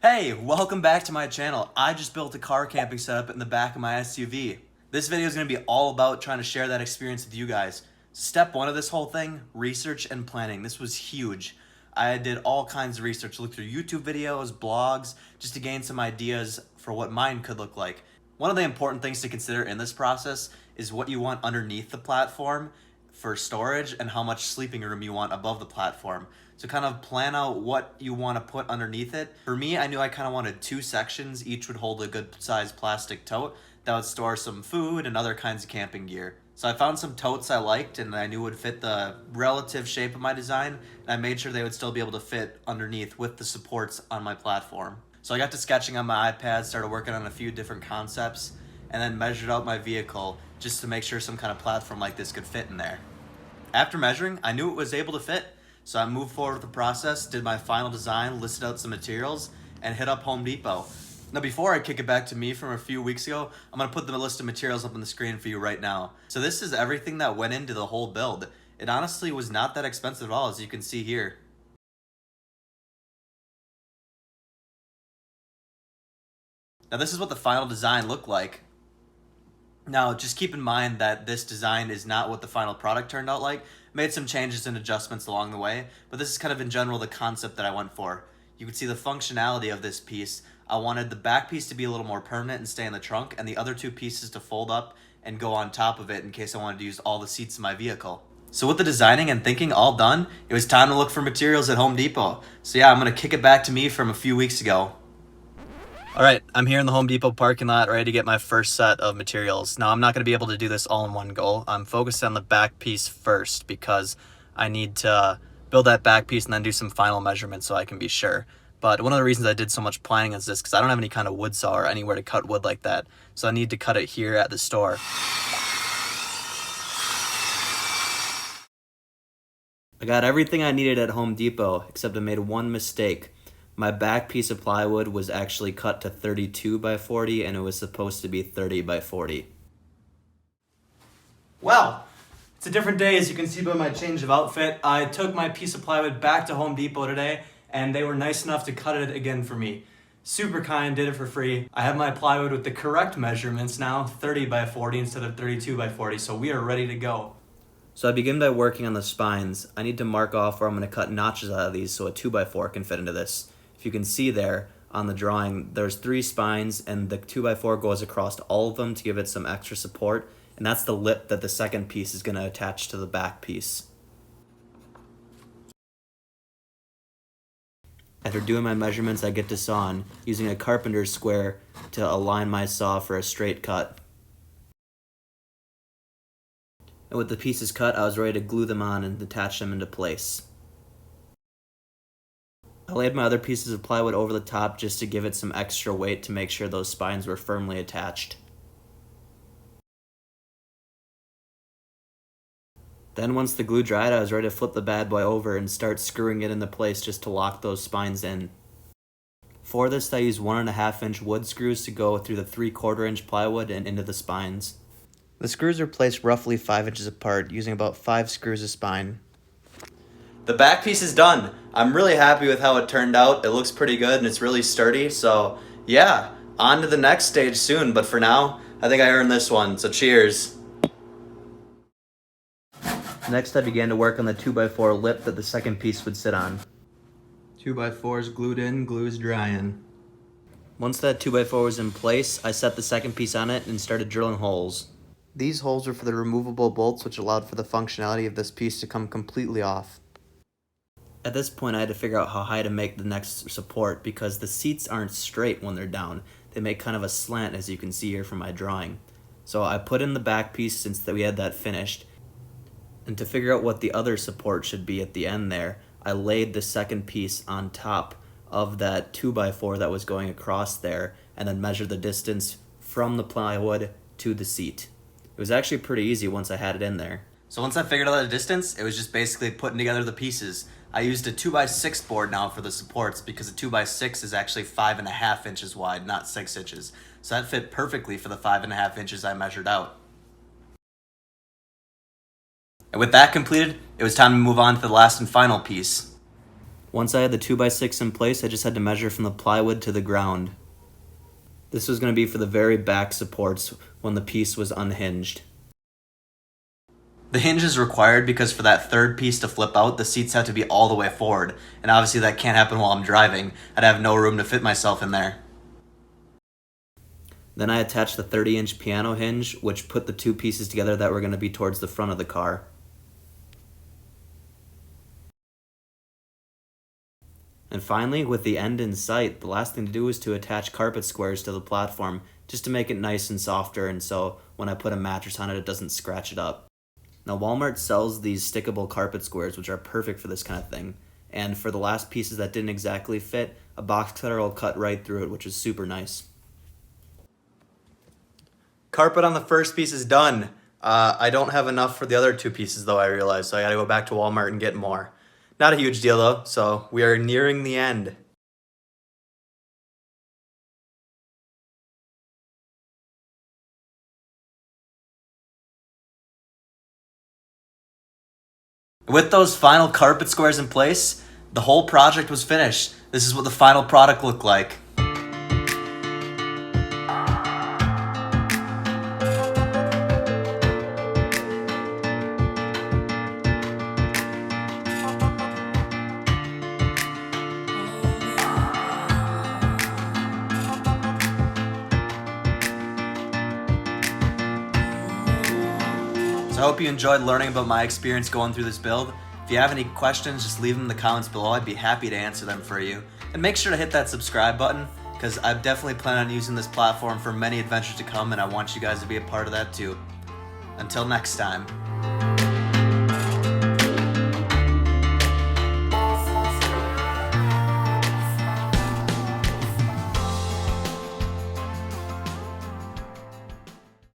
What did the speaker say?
Hey, welcome back to my channel. I just built a car camping setup in the back of my SUV. This video is going to be all about trying to share that experience with you guys. Step one of this whole thing, research and planning. This was huge. I did all kinds of research, looked through YouTube videos, blogs, just to gain some ideas for what mine could look like. One of the important things to consider in this process is what you want underneath the platform for storage and how much sleeping room you want above the platform. So kind of plan out what you want to put underneath it. For me, I knew I kind of wanted two sections. Each would hold a good sized plastic tote that would store some food and other kinds of camping gear. So I found some totes I liked and I knew would fit the relative shape of my design, and I made sure they would still be able to fit underneath with the supports on my platform. So I got to sketching on my iPad, started working on a few different concepts, and then measured out my vehicle just to make sure some kind of platform like this could fit in there. After measuring, I knew it was able to fit, so I moved forward with the process, did my final design, listed out some materials, and hit up Home Depot. Now before I kick it back to me from a few weeks ago, I'm going to put the list of materials up on the screen for you right now. So this is everything that went into the whole build. It honestly was not that expensive at all, as you can see here. Now this is what the final design looked like. Now, just keep in mind that this design is not what the final product turned out like. Made some changes and adjustments along the way, but this is kind of in general the concept that I went for. You can see the functionality of this piece. I wanted the back piece to be a little more permanent and stay in the trunk, and the other two pieces to fold up and go on top of it in case I wanted to use all the seats in my vehicle. So with the designing and thinking all done, it was time to look for materials at Home Depot. So yeah, I'm going to kick it back to me from a few weeks ago. All right, I'm here in the Home Depot parking lot ready to get my first set of materials. Now, I'm not going to be able to do this all in one go. I'm focused on the back piece first because I need to build that back piece and then do some final measurements so I can be sure. But one of the reasons I did so much planning is this, because I don't have any kind of wood saw or anywhere to cut wood like that. So I need to cut it here at the store. I got everything I needed at Home Depot, except I made one mistake. My back piece of plywood was actually cut to 32 by 40 and it was supposed to be 30 by 40. Well, it's a different day, as you can see by my change of outfit. I took my piece of plywood back to Home Depot today and they were nice enough to cut it again for me. Super kind, did it for free. I have my plywood with the correct measurements now, 30 by 40 instead of 32 by 40, so we are ready to go. So I begin by working on the spines. I need to mark off where I'm going to cut notches out of these so a 2x4 can fit into this. If you can see there on the drawing, there's 3 spines and the 2x4 goes across all of them to give it some extra support, and that's the lip that the second piece is going to attach to the back piece. After doing my measurements, I get to sawing, using a carpenter's square to align my saw for a straight cut. And with the pieces cut, I was ready to glue them on and attach them into place. I laid my other pieces of plywood over the top just to give it some extra weight to make sure those spines were firmly attached. Then once the glue dried, I was ready to flip the bad boy over and start screwing it into place just to lock those spines in. For this, I used 1.5 inch wood screws to go through the 3/4 inch plywood and into the spines. The screws are placed roughly 5 inches apart, using about 5 screws a spine. The back piece is done. I'm really happy with how it turned out. It looks pretty good and it's really sturdy. So yeah, on to the next stage soon. But for now, I think I earned this one. So cheers. Next, I began to work on the 2x4 lip that the second piece would sit on. 2x4 is glued in, glue is drying. Once that 2x4 was in place, I set the second piece on it and started drilling holes. These holes were for the removable bolts, which allowed for the functionality of this piece to come completely off. At this point, I had to figure out how high to make the next support because the seats aren't straight when they're down. They make kind of a slant, as you can see here from my drawing. So I put in the back piece since we had that finished. And to figure out what the other support should be at the end there, I laid the second piece on top of that 2x4 that was going across there and then measured the distance from the plywood to the seat. It was actually pretty easy once I had it in there. So once I figured out the distance, it was just basically putting together the pieces. I used a 2x6 board now for the supports because a 2x6 is actually 5.5 inches wide, not 6 inches. So that fit perfectly for the 5.5 inches I measured out. And with that completed, it was time to move on to the last and final piece. Once I had the 2x6 in place, I just had to measure from the plywood to the ground. This was going to be for the very back supports when the piece was unhinged. The hinge is required because for that third piece to flip out, the seats have to be all the way forward. And obviously that can't happen while I'm driving. I'd have no room to fit myself in there. Then I attached the 30-inch piano hinge, which put the two pieces together that were going to be towards the front of the car. And finally, with the end in sight, the last thing to do is to attach carpet squares to the platform, just to make it nice and softer, and so when I put a mattress on it, it doesn't scratch it up. Now, Walmart sells these stickable carpet squares, which are perfect for this kind of thing. And for the last pieces that didn't exactly fit, a box cutter will cut right through it, which is super nice. Carpet on the first piece is done. I don't have enough for the other two pieces, though, I realized, so I gotta go back to Walmart and get more. Not a huge deal, though, so we are nearing the end. With those final carpet squares in place, the whole project was finished. This is what the final product looked like. So I hope you enjoyed learning about my experience going through this build. If you have any questions, just leave them in the comments below. I'd be happy to answer them for you. And make sure to hit that subscribe button, because I definitely plan on using this platform for many adventures to come, and I want you guys to be a part of that too. Until next time.